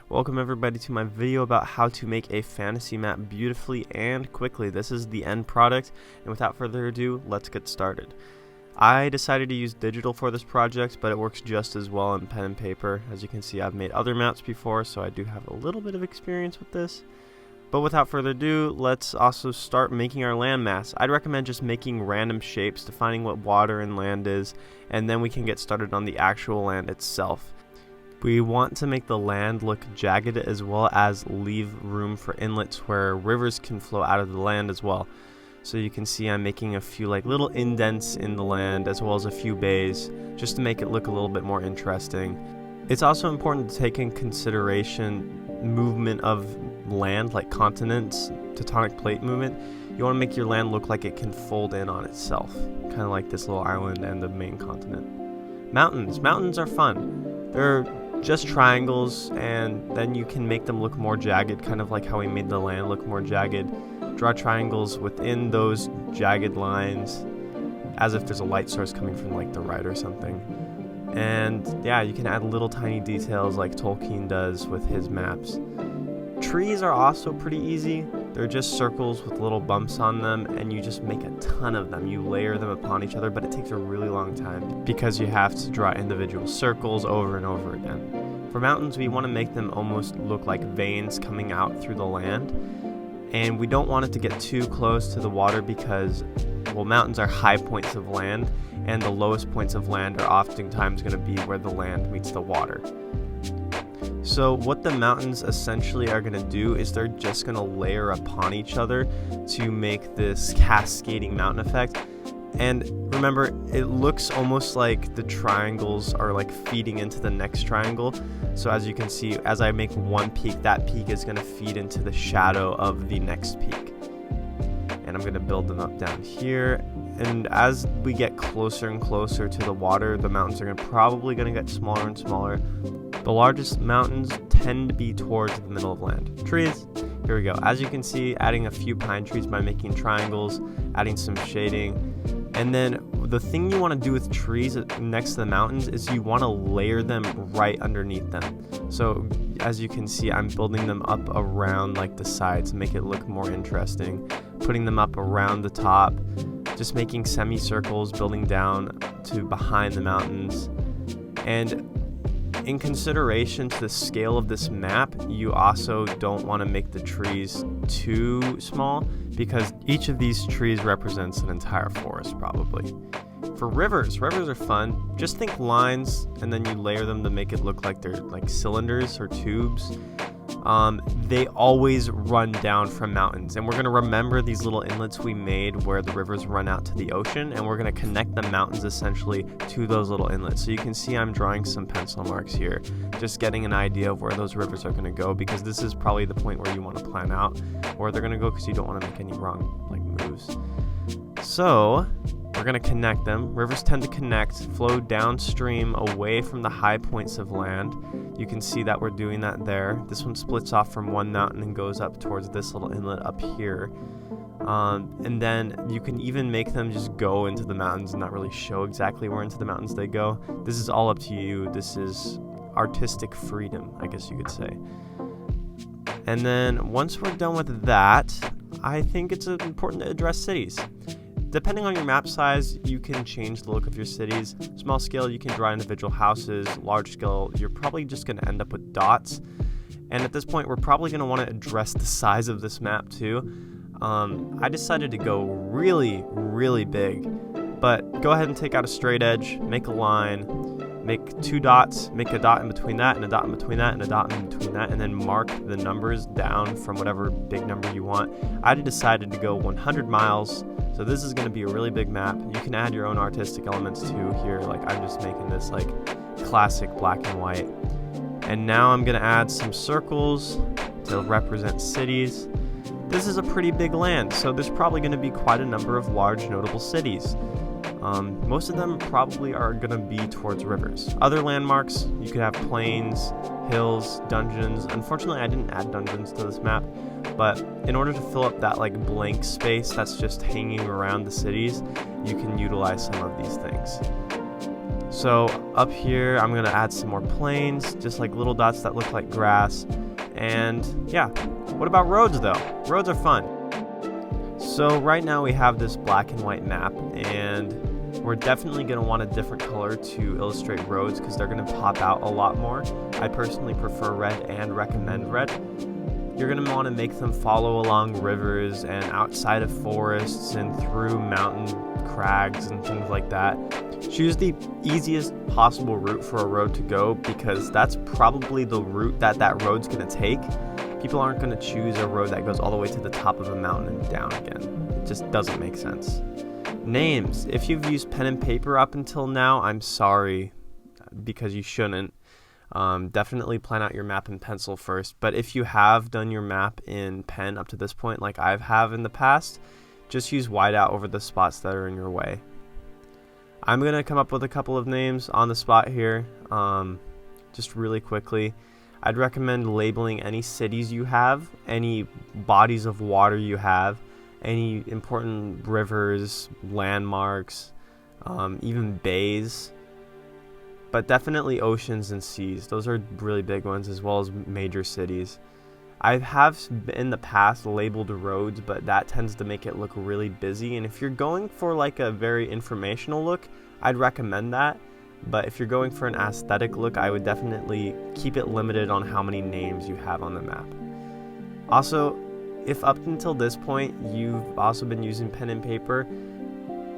Welcome everybody to my video about how to make a fantasy map beautifully and quickly. This is the end product, and without further ado, let's get started. I decided to use digital for this project, but it works just as well on pen and paper. As you can see, I've made other maps before, so I do have a little bit of experience with this. But without further ado, let's also start making our landmass. I'd recommend just making random shapes, defining what water and land is, and then we can get started on the actual land itself. We want to make the land look jagged as well as leave room for inlets where rivers can flow out of the land as well. So you can see I'm making a few little indents in the land as well as a few bays just to make it look a little bit more interesting. It's also important to take in consideration movement of land, like continents, tectonic plate movement. You want to make your land look like it can fold in on itself, kind of like this little island and the main continent. Mountains are fun. They're just triangles, and then you can make them look more jagged, kind of like how we made the land look more jagged. Draw triangles within those jagged lines as if there's a light source coming from the right or something. And yeah, you can add little tiny details like Tolkien does with his maps. Trees are also pretty easy. They're just circles with little bumps on them, and you just make a ton of them. You layer them upon each other, but it takes a really long time because you have to draw individual circles over and over again. For mountains, we want to make them almost look like veins coming out through the land, and we don't want it to get too close to the water because, well, mountains are high points of land, and the lowest points of land are oftentimes going to be where the land meets the water. So what the mountains essentially are going to do is they're just going to layer upon each other to make this cascading mountain effect. And remember, it looks almost like the triangles are feeding into the next triangle. So as you can see, as I make one peak, that peak is going to feed into the shadow of the next peak. And I'm going to build them up down here. And as we get closer and closer to the water, the mountains are probably going to get smaller and smaller. The largest mountains tend to be towards the middle of land. Trees, here we go. As you can see, adding a few pine trees by making triangles, adding some shading. And then the thing you want to do with trees next to the mountains is you want to layer them right underneath them. So as you can see, I'm building them up around the sides to make it look more interesting. Putting them up around the top, just making semicircles, building down to behind the mountains. And in consideration to the scale of this map, you also don't want to make the trees too small because each of these trees represents an entire forest probably. For rivers are fun. Just think lines and then you layer them to make it look like they're cylinders or tubes. They always run down from mountains, and we're going to remember these little inlets we made where the rivers run out to the ocean, and we're going to connect the mountains essentially to those little inlets. So you can see I'm drawing some pencil marks here, just getting an idea of where those rivers are going to go, because this is probably the point where you want to plan out where they're going to go because you don't want to make any wrong moves. So we're going to connect them. Rivers tend to connect, flow downstream away from the high points of land. You can see that we're doing that there. This one splits off from one mountain and goes up towards this little inlet up here. And then you can even make them just go into the mountains and not really show exactly where into the mountains they go. This is all up to you. This is artistic freedom, I guess you could say. And then once we're done with that, I think it's important to address cities. Depending on your map size, you can change the look of your cities. Small scale, you can draw individual houses. Large scale, you're probably just going to end up with dots. And at this point, we're probably going to want to address the size of this map too. I decided to go really, really big. But go ahead and take out a straight edge, make a line, make two dots, make a dot in between that, and a dot in between that, and a dot in between that, and then mark the numbers down from whatever big number you want. I decided to go 100 miles. So this is going to be a really big map. You can add your own artistic elements too here. I'm just making this classic black and white. And now I'm going to add some circles to represent cities. This is a pretty big land, so there's probably going to be quite a number of large notable cities. Most of them probably are going to be towards rivers. Other landmarks, you could have plains, hills, dungeons. Unfortunately, I didn't add dungeons to this map, but in order to fill up that blank space that's just hanging around the cities, you can utilize some of these things. So up here, I'm gonna add some more plains, just like little dots that look like grass. And yeah, what about roads though? Roads are fun. So right now we have this black and white map, and we're definitely going to want a different color to illustrate roads because they're going to pop out a lot more. I personally prefer red and recommend red. You're going to want to make them follow along rivers and outside of forests and through mountain crags and things like that. Choose the easiest possible route for a road to go because that's probably the route that road's going to take. People aren't going to choose a road that goes all the way to the top of a mountain and down again. It just doesn't make sense. Names. If you've used pen and paper up until now, I'm sorry, because you shouldn't. Definitely plan out your map in pencil first. But if you have done your map in pen up to this point, like I have in the past, just use whiteout over the spots that are in your way. I'm going to come up with a couple of names on the spot here, just really quickly. I'd recommend labeling any cities you have, any bodies of water you have, any important rivers, landmarks, even bays, but definitely oceans and seas. Those are really big ones, as well as major cities. I have in the past labeled roads, but that tends to make it look really busy, and if you're going for like a very informational look, I'd recommend that. But if you're going for an aesthetic look, I would definitely keep it limited on how many names you have on the map. Also, if up until this point you've also been using pen and paper,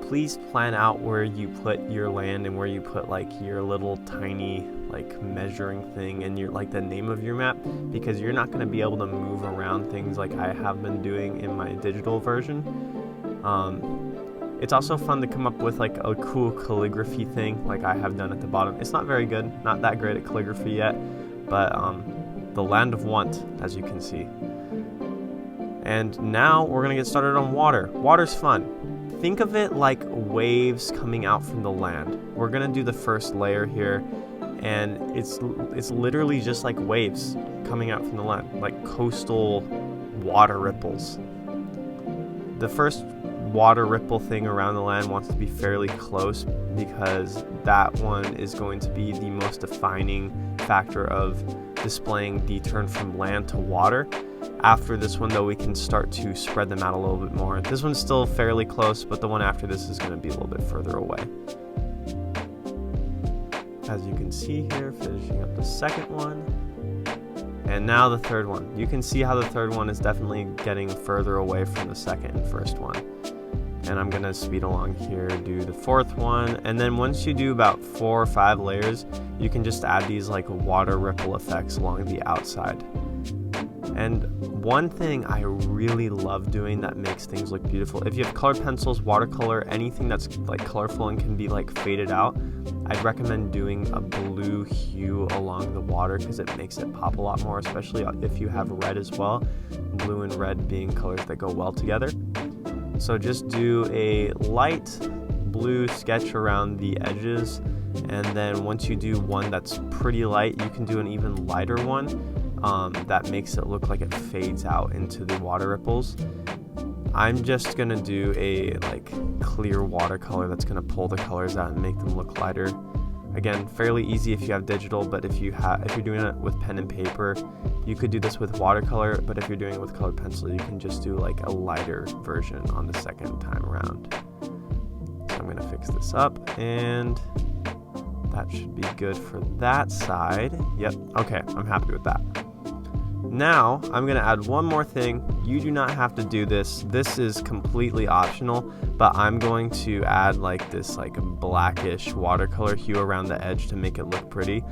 please plan out where you put your land and where you put like your little tiny like measuring thing and your like the name of your map, because you're not going to be able to move around things like I have been doing in my digital version. It's also fun to come up with like a cool calligraphy thing like I have done at the bottom. It's not very good, not that great at calligraphy yet, but the land of want, as you can see. And now we're going to get started on water. Water's fun. Think of it like waves coming out from the land. We're going to do the first layer here, and it's literally just like waves coming out from the land, like coastal water ripples. The first water ripple thing around the land wants to be fairly close because that one is going to be the most defining factor of displaying the turn from land to water. After this one though, we can start to spread them out a little bit more. This one's still fairly close, but the one after this is going to be a little bit further away. As you can see here, finishing up the second one. And now the third one. You can see how the third one is definitely getting further away from the second and first one. And I'm going to speed along here, do the fourth one. And then once you do about 4 or 5 layers, you can just add these like water ripple effects along the outside. And one thing I really love doing that makes things look beautiful, if you have colored pencils, watercolor, anything that's like colorful and can be like faded out, I'd recommend doing a blue hue along the water because it makes it pop a lot more, especially if you have red as well, blue and red being colors that go well together. So just do a light blue sketch around the edges, and then once you do one that's pretty light, you can do an even lighter one that makes it look like it fades out into the water ripples. I'm just gonna do a like clear watercolor that's gonna pull the colors out and make them look lighter. Again, fairly easy if you have digital, but if you're doing it with pen and paper, you could do this with watercolor, but if you're doing it with colored pencil, you can just do like a lighter version on the second time around. So I'm gonna fix this up, and that should be good for that side. Yep, okay, I'm happy with that. Now, I'm going to add one more thing. You do not have to do this. This is completely optional, but I'm going to add like this like blackish watercolor hue around the edge to make it look pretty.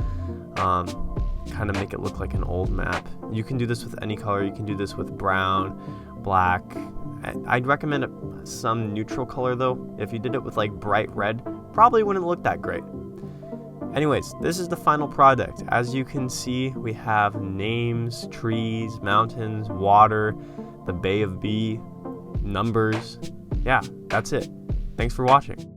Kind of make it look like an old map. You can do this with any color. You can do this with brown, black. I'd recommend some neutral color though. If you did it with like bright red, probably wouldn't look that great. Anyways, this is the final product. As you can see, we have names, trees, mountains, water, the Bay of B, numbers. Yeah, that's it. Thanks for watching.